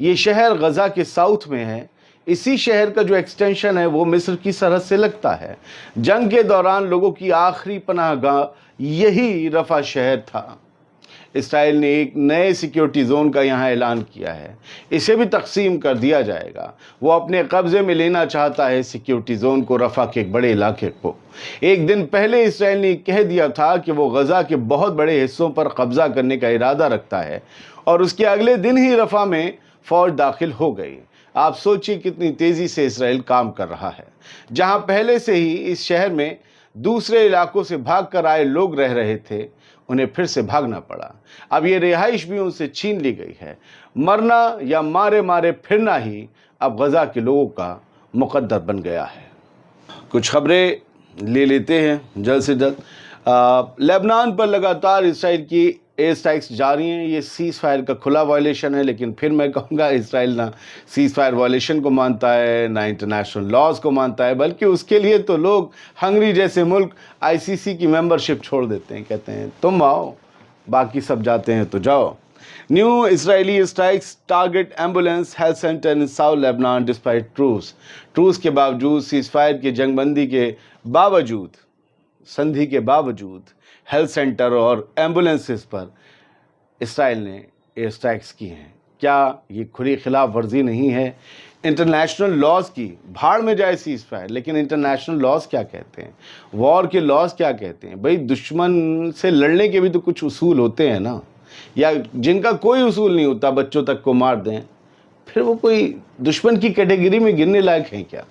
یہ شہر غزہ کے ساؤتھ میں ہے. اسی شہر کا جو ایکسٹینشن ہے وہ مصر کی سرحد سے لگتا ہے. جنگ کے دوران لوگوں کی آخری پناہ گاہ یہی رفح شہر تھا. اسرائیل نے ایک نئے سیکیورٹی زون کا یہاں اعلان کیا ہے. اسے بھی تقسیم کر دیا جائے گا. وہ اپنے قبضے میں لینا چاہتا ہے سیکیورٹی زون کو، رفح کے ایک بڑے علاقے کو. ایک دن پہلے اسرائیل نے کہہ دیا تھا کہ وہ غزہ کے بہت بڑے حصوں پر قبضہ کرنے کا ارادہ رکھتا ہے، اور اس کے اگلے دن ہی رفح میں فوج داخل ہو گئی. آپ سوچیے کتنی تیزی سے اسرائیل کام کر رہا ہے. جہاں پہلے سے ہی اس شہر میں دوسرے علاقوں سے بھاگ کر آئے لوگ رہ رہے تھے، انہیں پھر سے بھاگنا پڑا. اب یہ رہائش بھی ان سے چھین لی گئی ہے. مرنا یا مارے مارے پھرنا ہی اب غزہ کے لوگوں کا مقدر بن گیا ہے. کچھ خبریں لے لیتے ہیں جلد سے جلد. لبنان پر لگاتار اسرائیل کی ایئر اسٹرائکس جاری ہیں. یہ سیز فائر کا کھلا وائلیشن ہے، لیکن پھر میں کہوں گا اسرائیل نہ سیز فائر وائلیشن کو مانتا ہے، نہ انٹرنیشنل لاز کو مانتا ہے، بلکہ اس کے لیے تو لوگ ہنگری جیسے ملک ICC کی ممبرشپ چھوڑ دیتے ہیں. کہتے ہیں تم آؤ، باقی سب جاتے ہیں تو جاؤ. New Israeli strikes target ambulance health centre in south Lebanon despite truce کے باوجود، سیز فائر کی جنگ بندی کے باوجود، سندھی کے باوجود ہیلتھ سینٹر اور ایمبولینسز پر اسرائیل نے ایئر اسٹرائکس کی ہیں. کیا یہ کھلی خلاف ورزی نہیں ہے انٹرنیشنل لاز کی؟ بھاڑ میں جائے سیز فائر، لیکن انٹرنیشنل لاز کیا کہتے ہیں، وار کے لاز کیا کہتے ہیں؟ بھئی دشمن سے لڑنے کے بھی تو کچھ اصول ہوتے ہیں نا. یا جن کا کوئی اصول نہیں ہوتا، بچوں تک کو مار دیں، پھر وہ کوئی دشمن کی کیٹیگری میں گرنے لائق ہیں کیا؟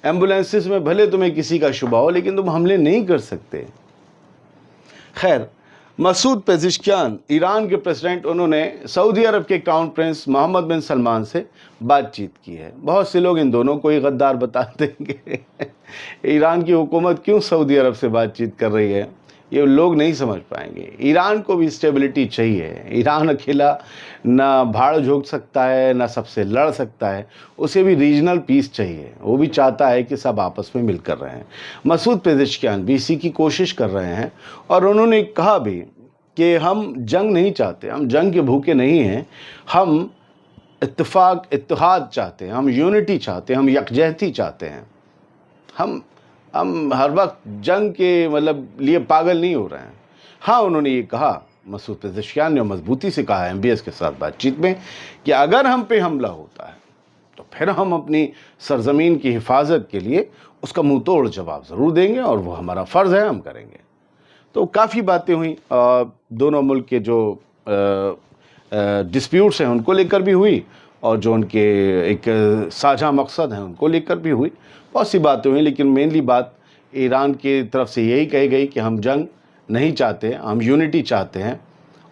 ایمبولینسز میں بھلے تمہیں کسی کا شبہ ہو، لیکن تم حملے نہیں کر سکتے. خیر، مسعود پزشکیان ایران کے پریزیڈنٹ، انہوں نے سعودی عرب کے کراؤن پرنس محمد بن سلمان سے بات چیت کی ہے. بہت سے لوگ ان دونوں کو ہی غدار بتا دیں گے. ایران کی حکومت کیوں سعودی عرب سے بات چیت کر رہی ہے، یہ لوگ نہیں سمجھ پائیں گے. ایران کو بھی اسٹیبلٹی چاہیے. ایران اکیلا نہ بھاڑ جھونک سکتا ہے، نہ سب سے لڑ سکتا ہے. اسے بھی ریجنل پیس چاہیے. وہ بھی چاہتا ہے کہ سب آپس میں مل کر رہیں. مسعود پزشکیان بھی اسی کی کوشش کر رہے ہیں، اور انہوں نے کہا بھی کہ ہم جنگ نہیں چاہتے، ہم جنگ کے بھوکے نہیں ہیں. ہم اتحاد چاہتے ہیں، ہم یونٹی چاہتے ہیں، ہم یکجہتی چاہتے ہیں. ہم ہر وقت جنگ کے لیے پاگل نہیں ہو رہے ہیں. ہاں، انہوں نے یہ کہا، مسعود پزشکیان نے مضبوطی سے کہا MBS کے ساتھ بات چیت میں، کہ اگر ہم پہ حملہ ہوتا ہے تو پھر ہم اپنی سرزمین کی حفاظت کے لیے اس کا منہ توڑ جواب ضرور دیں گے، اور وہ ہمارا فرض ہے، ہم کریں گے. تو کافی باتیں ہوئیں، دونوں ملک کے جو ڈسپیوٹس ہیں ان کو لے کر بھی ہوئی، اور جو ان کے ایک ساجھا مقصد ہیں ان کو لے کر بھی ہوئی. بہت سی باتیں ہوئیں، لیکن مینلی بات ایران کی طرف سے یہی کہی گئی کہ ہم جنگ نہیں چاہتے، ہم یونٹی چاہتے ہیں.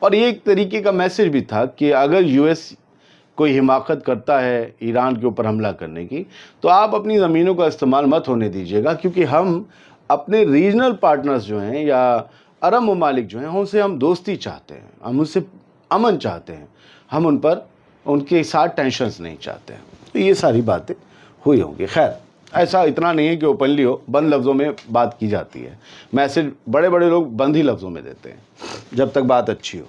اور یہ ایک طریقے کا میسج بھی تھا کہ اگر US کوئی حماقت کرتا ہے ایران کے اوپر حملہ کرنے کی، تو آپ اپنی زمینوں کا استعمال مت ہونے دیجیے گا، کیونکہ ہم اپنے ریجنل پارٹنرز جو ہیں یا عرب ممالک جو ہیں، ان سے ہم دوستی چاہتے ہیں، ہم ان سے امن چاہتے ہیں، ہم ان کے ساتھ ٹینشنز نہیں چاہتے ہیں. تو یہ ساری باتیں ہوئی ہوں گی. خیر، ایسا اتنا نہیں ہے کہ اوپنلی ہو، بند لفظوں میں بات کی جاتی ہے. میسج بڑے بڑے لوگ بند ہی لفظوں میں دیتے ہیں جب تک بات اچھی ہو.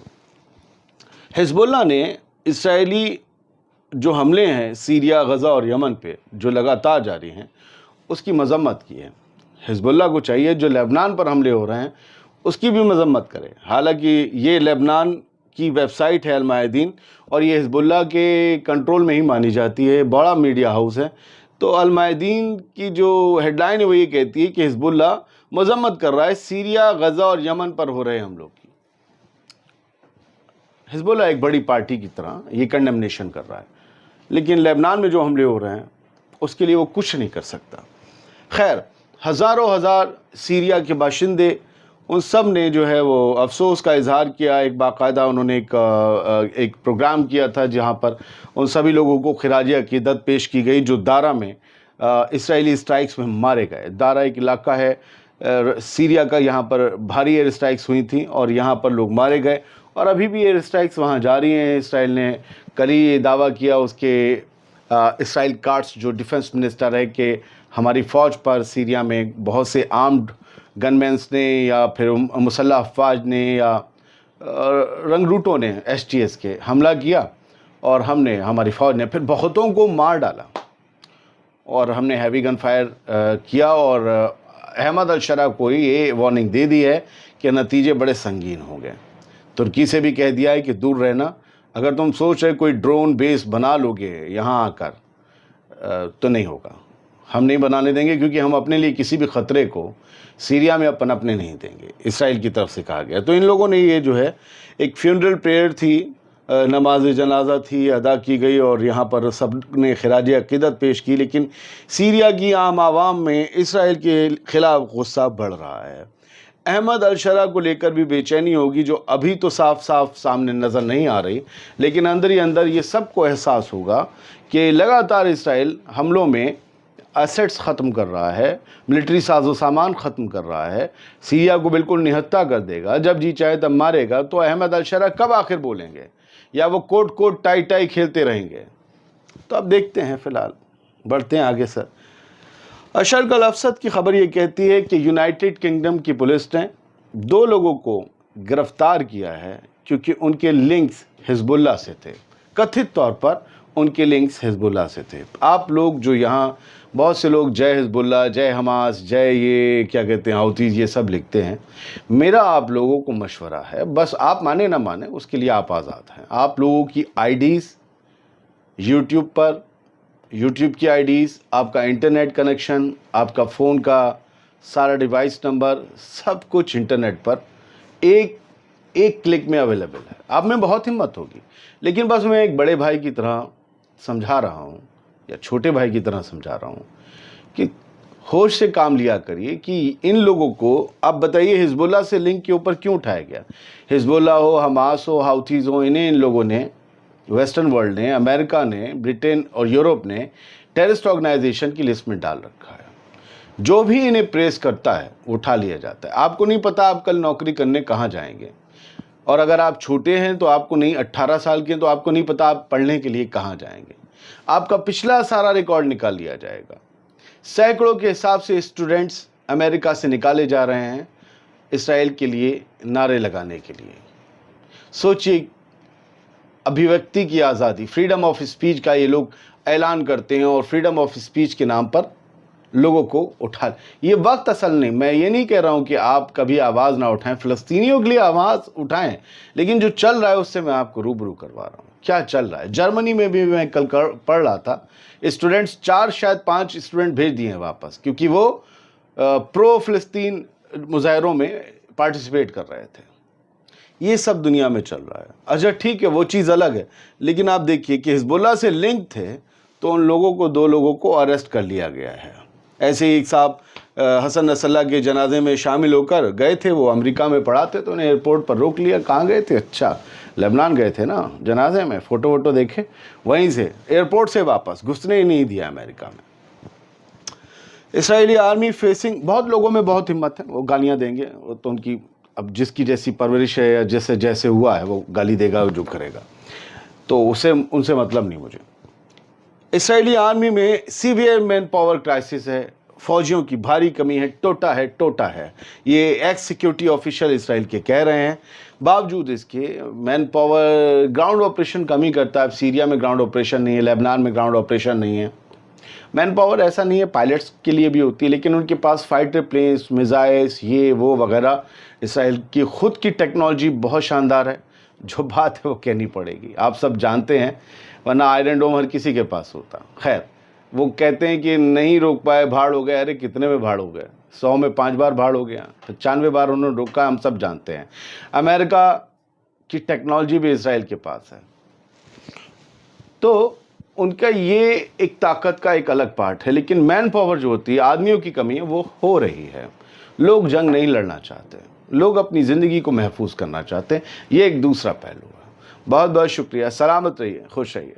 حزب اللہ نے اسرائیلی جو حملے ہیں سیریا، غزہ اور یمن پہ جو لگاتار جاری ہیں، اس کی مذمت کی ہے. حزب اللہ کو چاہیے جو لبنان پر حملے ہو رہے ہیں اس کی بھی مذمت کرے. حالانکہ یہ لبنان کی ویب سائٹ ہے المایدین، اور یہ حزب اللہ کے کنٹرول میں ہی مانی جاتی ہے، بڑا میڈیا ہاؤس ہے. تو المایدین کی جو ہیڈ لائن ہے وہ یہ کہتی ہے کہ حزب اللہ مذمت کر رہا ہے سیریا، غزہ اور یمن پر ہو رہے حملوں کی. حزب اللہ ایک بڑی پارٹی کی طرح یہ کنڈمنیشن کر رہا ہے، لیکن لبنان میں جو حملے ہو رہے ہیں اس کے لیے وہ کچھ نہیں کر سکتا. خیر، ہزاروں ہزار سیریا کے باشندے، ان سب نے جو ہے وہ افسوس کا اظہار کیا. ایک باقاعدہ انہوں نے ایک پروگرام کیا تھا جہاں پر ان سبھی لوگوں کو خراج عقیدت پیش کی گئی جو دارا میں اسرائیلی اسٹرائکس میں مارے گئے. دارا ایک علاقہ ہے سیریا کا، یہاں پر بھاری ایئر اسٹرائکس ہوئی تھیں اور یہاں پر لوگ مارے گئے، اور ابھی بھی ایئر اسٹرائکس وہاں جاری ہیں. اسرائیل نے کل ہی یہ دعویٰ کیا، اس کے اسرائیل کارٹس جو ڈیفنس منسٹر ہے، کہ ہماری فوج پر سیریا میں بہت سے آرمڈ گن مینس نے یا پھر مسلح افواج نے یا رنگ روٹوں نے STS کے حملہ کیا، اور ہماری فوج نے پھر بہتوں کو مار ڈالا اور ہم نے ہیوی گن فائر کیا اور احمد الشرع کو یہ وارننگ دے دی ہے کہ نتیجے بڑے سنگین ہوں گے۔ ترکی سے بھی کہہ دیا ہے کہ دور رہنا، اگر تم سوچ رہے کوئی ڈرون بیس بنا لو گے یہاں آ کر تو نہیں ہوگا، ہم نہیں بنانے دیں گے، کیونکہ ہم اپنے لیے کسی بھی خطرے کو سیریا میں پنپنے نہیں دیں گے، اسرائیل کی طرف سے کہا گیا۔ تو ان لوگوں نے یہ جو ہے ایک فیونرل پریئر تھی، نماز جنازہ تھی، ادا کی گئی اور یہاں پر سب نے خراج عقیدت پیش کی، لیکن سیریا کی عام عوام میں اسرائیل کے خلاف غصہ بڑھ رہا ہے۔ احمد الشرع کو لے کر بھی بے چینی ہوگی، جو ابھی تو صاف صاف سامنے نظر نہیں آ رہی، لیکن اندر ہی اندر یہ سب کو احساس ہوگا کہ لگاتار اسرائیل حملوں میں ایسٹس ختم کر رہا ہے، ملٹری ساز و سامان ختم کر رہا ہے، سیریا کو بالکل نہتہ کر دے گا، جب جی چاہے تب مارے گا۔ تو احمد الشرع کب آخر بولیں گے، یا وہ کوٹ ٹائی کھیلتے رہیں گے؟ تو اب دیکھتے ہیں، فی الحال بڑھتے ہیں آگے سر۔ اشرق الافسد کی خبر یہ کہتی ہے کہ یونائٹڈ کنگڈم کی پولیس نے 2 لوگوں کو گرفتار کیا ہے کیونکہ ان کے لنکس حزب اللہ سے تھے، کتھت طور پر ان کے لنکس حزب اللہ سے تھے۔ آپ لوگ جو یہاں بہت سے لوگ جے حزب اللہ، جے حماس، جے یہ کیا کہتے ہیں حوثیز، یہ سب لکھتے ہیں، میرا آپ لوگوں کو مشورہ ہے، بس آپ مانیں نہ مانیں اس کے لیے آپ آزاد ہیں۔ آپ لوگوں کی آئی ڈیز یوٹیوب پر، یوٹیوب کی آئی ڈیز، آپ کا انٹرنیٹ کنیکشن، آپ کا فون کا سارا ڈیوائس نمبر، سب کچھ انٹرنیٹ پر ایک کلک میں اویلیبل ہے۔ آپ میں بہت ہمت ہوگی، لیکن بس میں ایک بڑے بھائی کی طرح سمجھا رہا ہوں یا چھوٹے بھائی کی طرح سمجھا رہا ہوں کہ ہوش سے کام لیا کریے کہ ان لوگوں کو اب بتائیے حزب اللہ سے لنک کے اوپر کیوں اٹھایا گیا؟ حزب اللہ ہو، حماس ہو، حوثیز ہو، انہیں ان لوگوں نے، ویسٹرن ورلڈ نے، امریکہ نے، برٹن اور یورپ نے ٹیررسٹ آرگنائزیشن کی لسٹ میں ڈال رکھا ہے۔ جو بھی انہیں پریس کرتا ہے وہ اٹھا لیا جاتا ہے۔ آپ کو نہیں پتا آپ کل نوکری کرنے کہاں جائیں گے، اور اگر آپ چھوٹے ہیں تو آپ کو نہیں، 18 سال کے ہیں تو آپ کو نہیں پتا آپ پڑھنے کے لیے کہاں جائیں گے۔ آپ کا پچھلا سارا ریکارڈ نکال لیا جائے گا۔ سینکڑوں کے حساب سے اسٹوڈنٹس امریکہ سے نکالے جا رہے ہیں اسرائیل کے لیے نعرے لگانے کے لیے۔ سوچئے، ابھیویکتی کی آزادی، فریڈم آف اسپیچ کا یہ لوگ اعلان کرتے ہیں اور فریڈم آف اسپیچ کے نام پر لوگوں کو اٹھا، یہ وقت اصل نہیں، میں یہ نہیں کہہ رہا ہوں کہ آپ کبھی آواز نہ اٹھائیں، فلسطینیوں کے لیے آواز اٹھائیں، لیکن جو چل رہا ہے اس سے میں آپ کو روبرو کروا رہا ہوں۔ کیا چل رہا ہے جرمنی میں بھی؟ میں کل پڑھ رہا تھا، اسٹوڈنٹس 4 شاید 5 اسٹوڈنٹ بھیج دیے ہیں واپس، کیونکہ وہ پرو فلسطین مظاہروں میں پارٹیسپیٹ کر رہے تھے۔ یہ سب دنیا میں چل رہا ہے۔ اچھا ٹھیک ہے، وہ چیز الگ ہے، لیکن آپ دیکھیے کہ حزب اللہ سے لنک تھے تو ان لوگوں کو 2 لوگوں کو اریسٹ کر لیا گیا ہے۔ ایسے ہی ایک صاحب حسن نصر اللہ کے جنازے میں شامل ہو کر گئے تھے، وہ امریکہ میں پڑھاتے تو انہیں ایئرپورٹ پر روک لیا۔ کہاں گئے تھے؟ اچھا لبنان گئے تھے نا جنازے میں، فوٹو ووٹو دیکھے، وہیں سے ایئرپورٹ سے واپس گھسنے ہی نہیں دیا امریکہ میں۔ اسرائیلی آرمی فیسنگ، بہت لوگوں میں بہت ہمت ہے، وہ گالیاں دیں گے، وہ تو ان کی اب جس کی جیسی پرورش ہے یا جیسے ہوا ہے وہ گالی دے گا جو کرے گا، تو ان سے مطلب نہیں مجھے۔ اسرائیلی آرمی میں سیویئر مین پاور کرائسس ہے، فوجیوں کی بھاری کمی ہے، ٹوٹا ہے، یہ ایکس سیکیورٹی آفیشل اسرائیل کے کہہ رہے ہیں۔ باوجود اس کے مین پاور گراؤنڈ آپریشن کم ہی کرتا ہے۔ اب سیریا میں گراؤنڈ آپریشن نہیں ہے، لیبنان میں گراؤنڈ آپریشن نہیں ہے، مین پاور ایسا نہیں ہے، پائلٹس کے لیے بھی ہوتی ہے، لیکن ان کے پاس فائٹر پلینس، میزائلس، یہ وہ وغیرہ، اسرائیل کی خود کی ٹیکنالوجی بہت شاندار ہے۔ جو بات ہے وہ کہنی پڑے گی، آپ سب جانتے ہیں، ورنہ آئرن ڈوم ہر کسی کے پاس ہوتا۔ خیر، وہ کہتے ہیں کہ نہیں روک پائے، بھاڑ ہو گئے، ارے کتنے میں بھاڑ ہو گئے؟ 100 میں 5 بار بھاڑ ہو گیا، 95 بار انہوں نے روکا، ہم سب جانتے ہیں۔ امریکہ کی ٹیکنالوجی بھی اسرائیل کے پاس ہے، تو ان کا یہ ایک طاقت کا ایک الگ پارٹ ہے، لیکن مین پاور جو ہوتی ہے، آدمیوں کی کمی ہے، وہ ہو رہی ہے۔ لوگ جنگ نہیں لڑنا چاہتے، لوگ اپنی زندگی کو محفوظ کرنا چاہتے ہیں، یہ ایک دوسرا پہلو ہے۔ بہت بہت شکریہ، سلامت رہیے، خوش رہیے۔